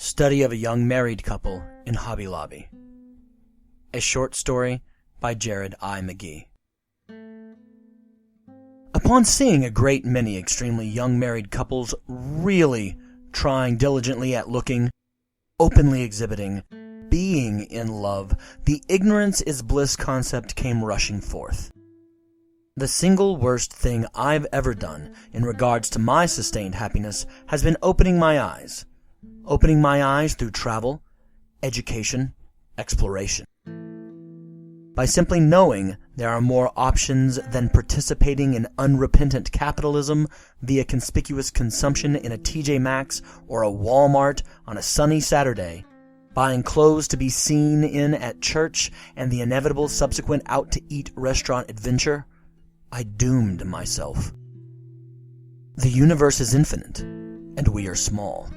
Study of a Young Married Couple in Hobby Lobby. A short story by Jared I. McGee. Upon seeing a great many extremely young married couples really trying diligently at looking, openly exhibiting, being in love, the ignorance is bliss concept came rushing forth. The single worst thing I've ever done in regards to my sustained happiness has been opening my eyes. Opening my eyes through travel, education, exploration. By simply knowing there are more options than participating in unrepentant capitalism via conspicuous consumption in a TJ Maxx or a Walmart on a sunny Saturday, buying clothes to be seen in at church and the inevitable subsequent out-to-eat restaurant adventure, I doomed myself. The universe is infinite, and we are small.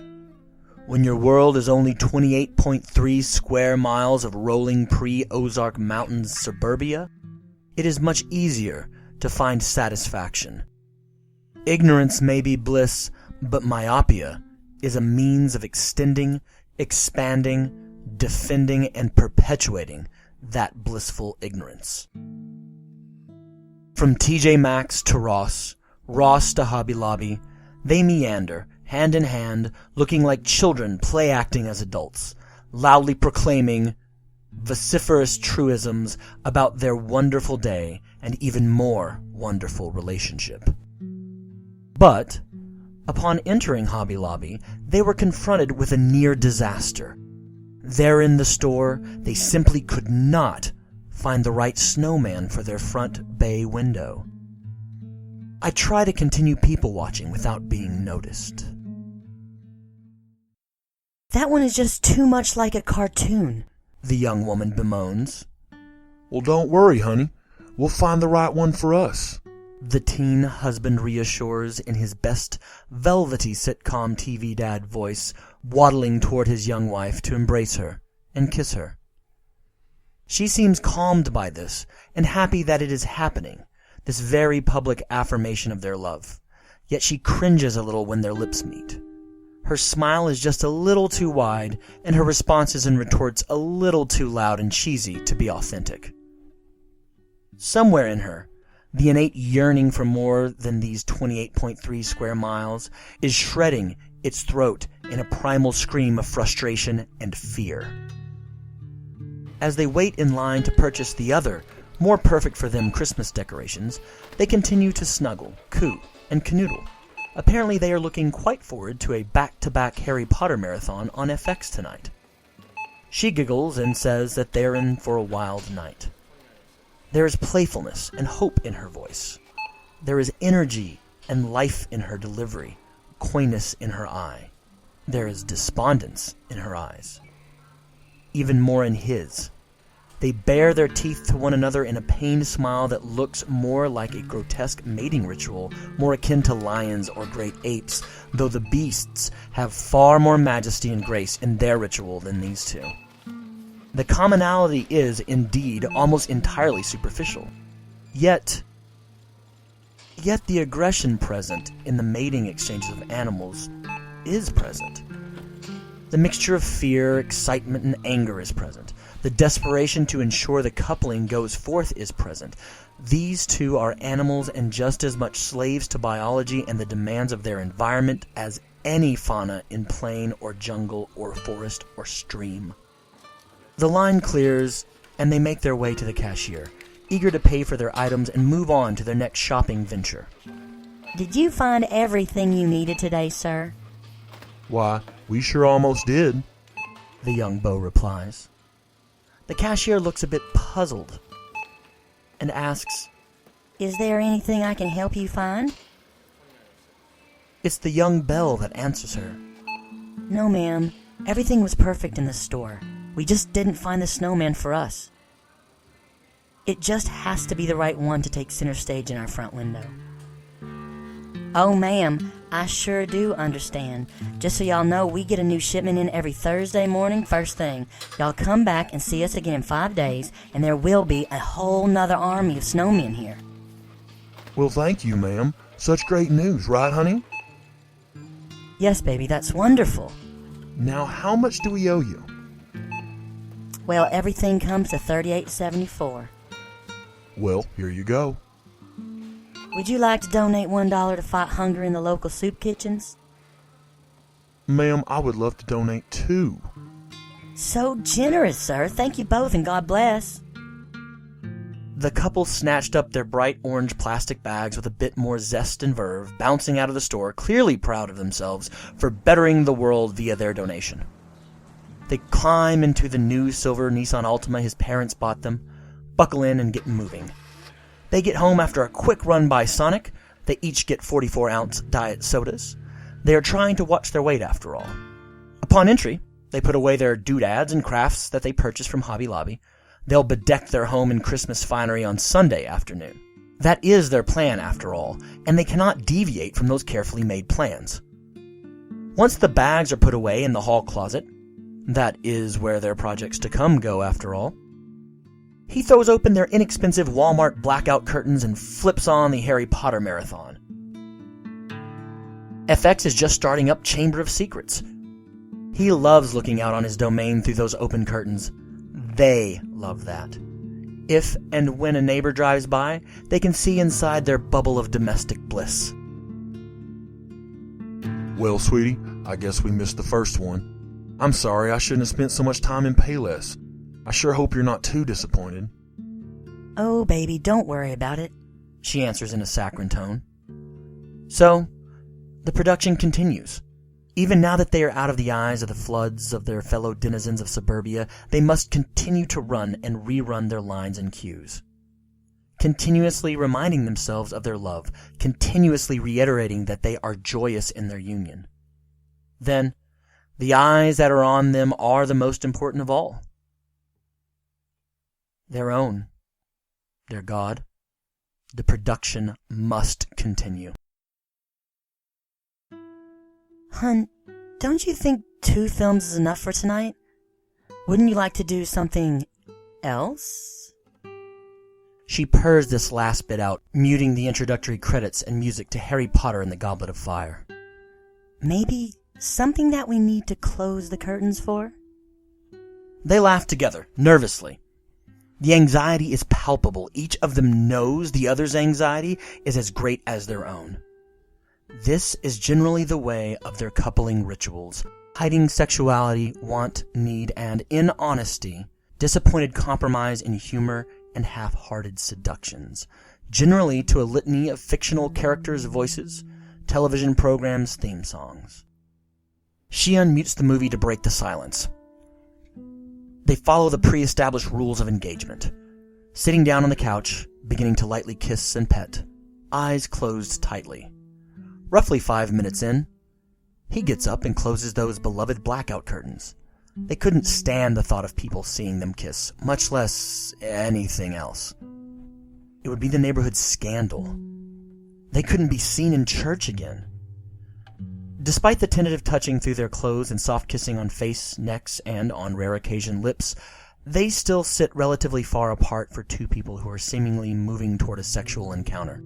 When your world is only 28.3 square miles of rolling pre-Ozark Mountains suburbia, it is much easier to find satisfaction. Ignorance may be bliss, but myopia is a means of extending, expanding, defending, and perpetuating that blissful ignorance. From TJ Maxx to Ross to Hobby Lobby, they meander, hand in hand, looking like children play-acting as adults, loudly proclaiming vociferous truisms about their wonderful day and even more wonderful relationship. But, upon entering Hobby Lobby, they were confronted with a near disaster. There in the store, they simply could not find the right snowman for their front bay window. I try to continue people-watching without being noticed. That one is just too much like a cartoon, the young woman bemoans. Well, don't worry, honey. We'll find the right one for us, the teen husband reassures in his best velvety sitcom TV dad voice, waddling toward his young wife to embrace her and kiss her. She seems calmed by this and happy that it is happening, this very public affirmation of their love. Yet she cringes a little when their lips meet. Her smile is just a little too wide, and her responses and retorts a little too loud and cheesy to be authentic. Somewhere in her, the innate yearning for more than these 28.3 square miles is shredding its throat in a primal scream of frustration and fear. As they wait in line to purchase the other, more perfect for them Christmas decorations, they continue to snuggle, coo, and canoodle. Apparently they are looking quite forward to a back-to-back Harry Potter marathon on FX tonight. She giggles and says that they're in for a wild night. There is playfulness and hope in her voice. There is energy and life in her delivery, coyness in her eye. There is despondence in her eyes. Even more in his. They bare their teeth to one another in a pained smile that looks more like a grotesque mating ritual, more akin to lions or great apes, though the beasts have far more majesty and grace in their ritual than these two. The commonality is, indeed, almost entirely superficial. Yet the aggression present in the mating exchanges of animals is present. The mixture of fear, excitement, and anger is present. The desperation to ensure the coupling goes forth is present. These two are animals and just as much slaves to biology and the demands of their environment as any fauna in plain or jungle or forest or stream. The line clears, and they make their way to the cashier, eager to pay for their items and move on to their next shopping venture. Did you find everything you needed today, sir? Why, we sure almost did, the young beau replies. The cashier looks a bit puzzled and asks, Is there anything I can help you find? It's the young belle that answers her. No, ma'am. Everything was perfect in the store. We just didn't find the snowman for us. It just has to be the right one to take center stage in our front window. Oh, ma'am, I sure do understand. Just so y'all know, we get a new shipment in every Thursday morning, first thing. Y'all come back and see us again in 5 days, and there will be a whole nother army of snowmen here. Well, thank you, ma'am. Such great news, right, honey? Yes, baby, that's wonderful. Now, how much do we owe you? Well, everything comes to $38.74. Well, here you go. Would you like to donate $1 to fight hunger in the local soup kitchens? Ma'am, I would love to donate $2. So generous, sir. Thank you both, and God bless. The couple snatched up their bright orange plastic bags with a bit more zest and verve, bouncing out of the store, clearly proud of themselves for bettering the world via their donation. They climb into the new silver Nissan Altima his parents bought them, buckle in and get moving. They get home after a quick run by Sonic. They each get 44-ounce diet sodas. They are trying to watch their weight after all. Upon entry, they put away their doodads and crafts that they purchased from Hobby Lobby. They'll bedeck their home in Christmas finery on Sunday afternoon. That is their plan, after all, and they cannot deviate from those carefully made plans. Once the bags are put away in the hall closet, that is where their projects to come go, after all, he throws open their inexpensive Walmart blackout curtains and flips on the Harry Potter marathon. FX is just starting up Chamber of Secrets. He loves looking out on his domain through those open curtains. They love that. If and when a neighbor drives by, they can see inside their bubble of domestic bliss. Well, sweetie, I guess we missed the first one. I'm sorry, I shouldn't have spent so much time in Payless. I sure hope you're not too disappointed. Oh, baby, don't worry about it, she answers in a saccharine tone. So, the production continues. Even now that they are out of the eyes of the floods of their fellow denizens of suburbia, they must continue to run and rerun their lines and cues. Continuously reminding themselves of their love, continuously reiterating that they are joyous in their union. Then, the eyes that are on them are the most important of all. Their own. Their God. The production must continue. Hun, don't you think 2 films is enough for tonight? Wouldn't you like to do something else? She purrs this last bit out, muting the introductory credits and music to Harry Potter and the Goblet of Fire. Maybe something that we need to close the curtains for? They laugh together, nervously. The anxiety is palpable. Each of them knows the other's anxiety is as great as their own. This is generally the way of their coupling rituals, hiding sexuality, want, need, and, in honesty, disappointed compromise in humor and half-hearted seductions, generally to a litany of fictional characters' voices, television programs' theme songs. She unmutes the movie to break the silence. They follow the pre-established rules of engagement, sitting down on the couch, beginning to lightly kiss and pet, eyes closed tightly. Roughly 5 minutes in, he gets up and closes those beloved blackout curtains. They couldn't stand the thought of people seeing them kiss, much less anything else. It would be the neighborhood scandal. They couldn't be seen in church again. Despite the tentative touching through their clothes and soft kissing on face, necks, and, on rare occasion, lips, they still sit relatively far apart for 2 people who are seemingly moving toward a sexual encounter.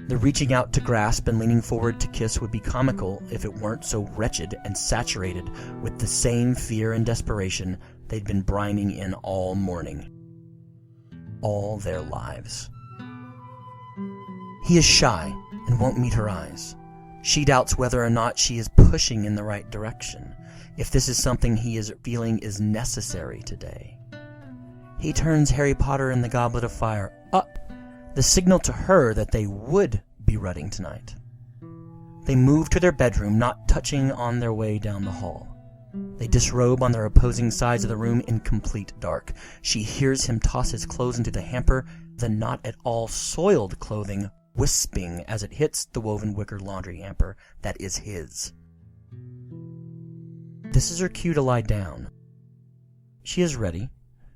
The reaching out to grasp and leaning forward to kiss would be comical if it weren't so wretched and saturated with the same fear and desperation they'd been brining in all morning. All their lives. He is shy and won't meet her eyes. She doubts whether or not she is pushing in the right direction, if this is something he is feeling is necessary today. He turns Harry Potter and the Goblet of Fire up, the signal to her that they would be running tonight. They move to their bedroom, not touching on their way down the hall. They disrobe on their opposing sides of the room in complete dark. She hears him toss his clothes into the hamper, the not at all soiled clothing wisping as it hits the woven wicker laundry hamper that is his. This is her cue to lie down. She is ready.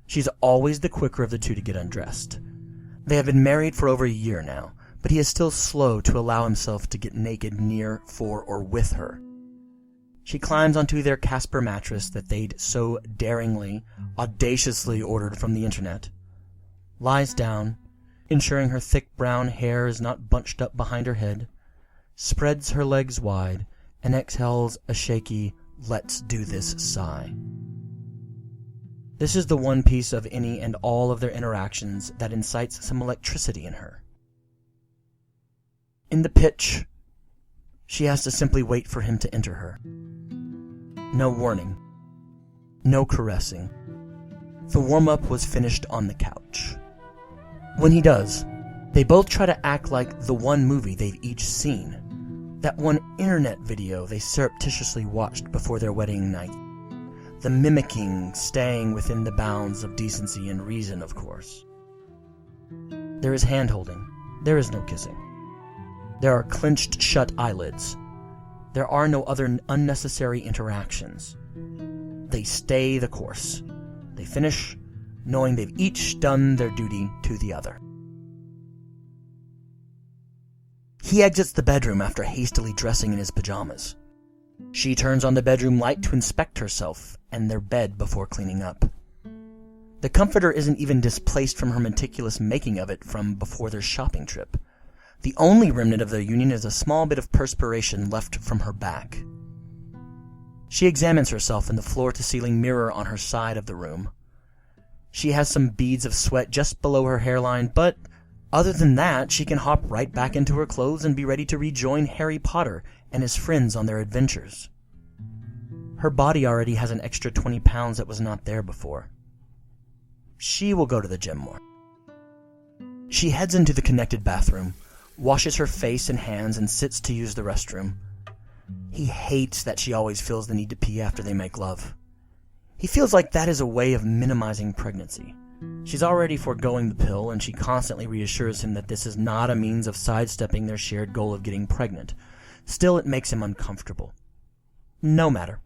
She's always the quicker of the 2 to get undressed. They have been married for over a year now, but he is still slow to allow himself to get naked near, for, or with her. She climbs onto their Casper mattress that they'd so daringly, audaciously ordered from the internet, lies down, ensuring her thick brown hair is not bunched up behind her head, spreads her legs wide, and exhales a shaky let's do this sigh. This is the one piece of any and all of their interactions that incites some electricity in her. In the pitch, she has to simply wait for him to enter her. No warning. No caressing. The warm-up was finished on the couch. When he does, they both try to act like the one movie they've each seen. That one internet video they surreptitiously watched before their wedding night. The mimicking, staying within the bounds of decency and reason, of course. There is hand-holding. There is no kissing. There are clenched shut eyelids. There are no other unnecessary interactions. They stay the course. They finish, knowing they've each done their duty to the other. He exits the bedroom after hastily dressing in his pajamas. She turns on the bedroom light to inspect herself and their bed before cleaning up. The comforter isn't even displaced from her meticulous making of it from before their shopping trip. The only remnant of their union is a small bit of perspiration left from her back. She examines herself in the floor-to-ceiling mirror on her side of the room. She has some beads of sweat just below her hairline, but other than that, she can hop right back into her clothes and be ready to rejoin Harry Potter and his friends on their adventures. Her body already has an extra 20 pounds that was not there before. She will go to the gym more. She heads into the connected bathroom, washes her face and hands, and sits to use the restroom. He hates that she always feels the need to pee after they make love. He feels like that is a way of minimizing pregnancy. She's already foregoing the pill, and she constantly reassures him that this is not a means of sidestepping their shared goal of getting pregnant. Still, it makes him uncomfortable. No matter.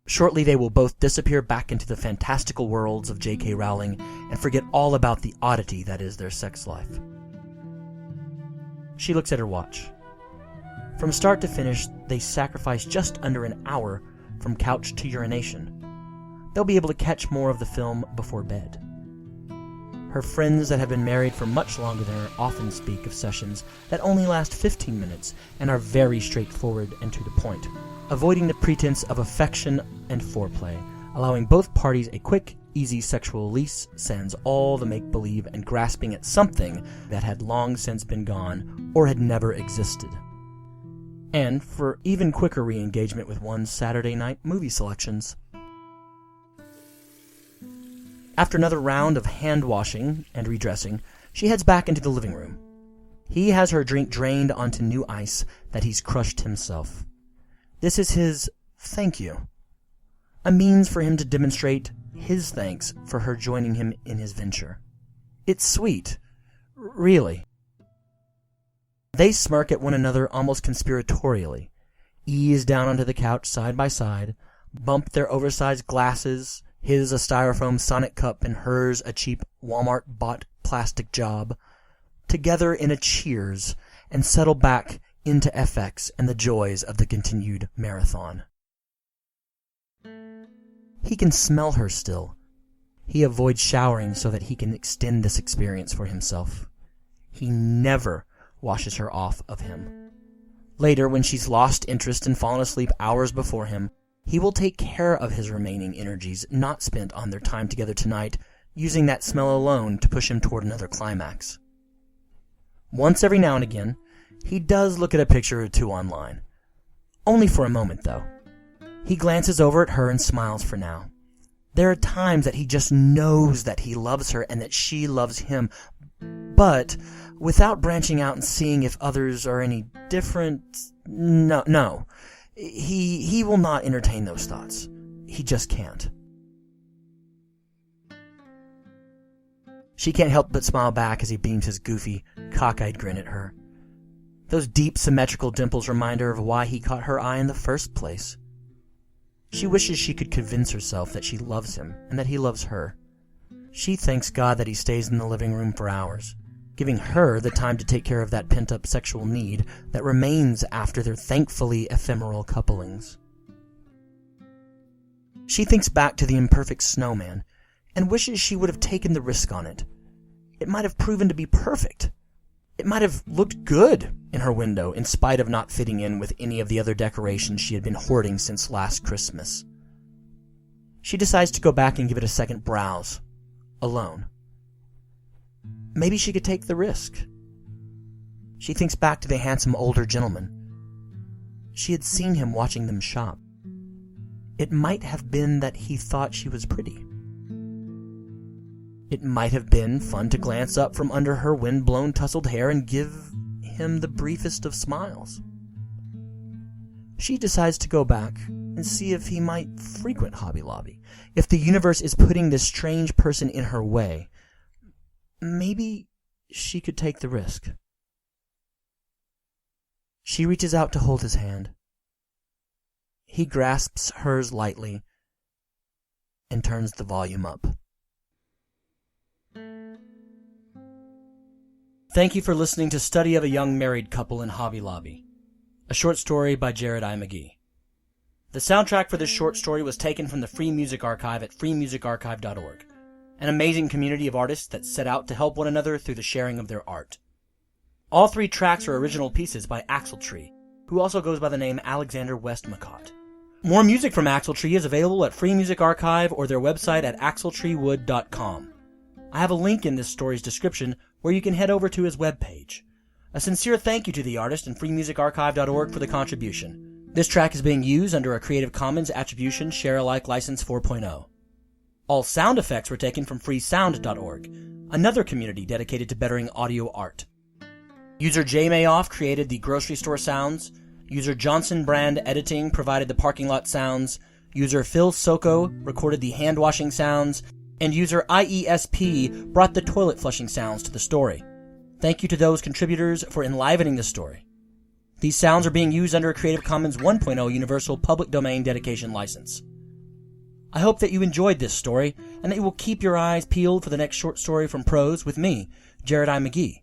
Shortly they will both disappear back into the fantastical worlds of J.K. Rowling and forget all about the oddity that is their sex life. She looks at her watch. From start to finish, they sacrifice just under an hour from couch to urination. They'll be able to catch more of the film before bed. Her friends that have been married for much longer than her often speak of sessions that only last 15 minutes and are very straightforward and to the point, avoiding the pretense of affection and foreplay, allowing both parties a quick, easy sexual release, sans all the make-believe and grasping at something that had long since been gone or had never existed. And for even quicker re-engagement with one's Saturday night movie selections. After another round of hand-washing and redressing, she heads back into the living room. He has her drink drained onto new ice that he's crushed himself. This is his thank you, a means for him to demonstrate his thanks for her joining him in his venture. It's sweet, really. They smirk at one another almost conspiratorially, ease down onto the couch side by side, bump their oversized glasses, his a styrofoam Sonic cup and hers a cheap Walmart-bought plastic job, together in a cheers, and settle back into FX and the joys of the continued marathon. He can smell her still. He avoids showering so that he can extend this experience for himself. He never washes her off of him. Later, when she's lost interest and fallen asleep hours before him, he will take care of his remaining energies not spent on their time together tonight, using that smell alone to push him toward another climax. Once every now and again, he does look at a picture or two online. Only for a moment, though. He glances over at her and smiles for now. There are times that he just knows that he loves her and that she loves him, but without branching out and seeing if others are any different, no. He will not entertain those thoughts. He just can't. She can't help but smile back as he beams his goofy, cockeyed grin at her. Those deep, symmetrical dimples remind her of why he caught her eye in the first place. She wishes she could convince herself that she loves him and that he loves her. She thanks God that he stays in the living room for hours, giving her the time to take care of that pent-up sexual need that remains after their thankfully ephemeral couplings. She thinks back to the imperfect snowman and wishes she would have taken the risk on it. It might have proven to be perfect. It might have looked good in her window, in spite of not fitting in with any of the other decorations she had been hoarding since last Christmas. She decides to go back and give it a second browse, alone. Maybe she could take the risk. She thinks back to the handsome older gentleman. She had seen him watching them shop. It might have been that he thought she was pretty. It might have been fun to glance up from under her wind-blown tousled hair and give him the briefest of smiles. She decides to go back and see if he might frequent Hobby Lobby. If the universe is putting this strange person in her way, maybe she could take the risk. She reaches out to hold his hand. He grasps hers lightly and turns the volume up. Thank you for listening to Study of a Young Married Couple in Hobby Lobby, a short story by Jared I. McGee. The soundtrack for this short story was taken from the Free Music Archive at freemusicarchive.org, an amazing community of artists that set out to help one another through the sharing of their art. All 3 tracks are original pieces by Axletree, who also goes by the name Alexander Westmacott. More music from Axletree is available at Free Music Archive or their website at axletreewood.com. I have a link in this story's description where you can head over to his webpage. A sincere thank you to the artist and freemusicarchive.org for the contribution. This track is being used under a Creative Commons Attribution Share-alike License 4.0. All sound effects were taken from freesound.org, another community dedicated to bettering audio art. User J Mayoff created the grocery store sounds. User Johnson Brand Editing provided the parking lot sounds. User Phil Soko recorded the hand washing sounds. And user IESP brought the toilet flushing sounds to the story. Thank you to those contributors for enlivening the story. These sounds are being used under a Creative Commons 1.0 Universal Public Domain Dedication License. I hope that you enjoyed this story, and that you will keep your eyes peeled for the next short story from Prose with me, Jared I. McGee.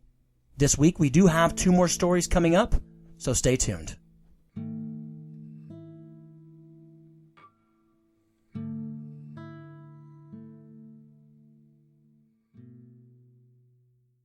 This week we do have 2 more stories coming up, so stay tuned.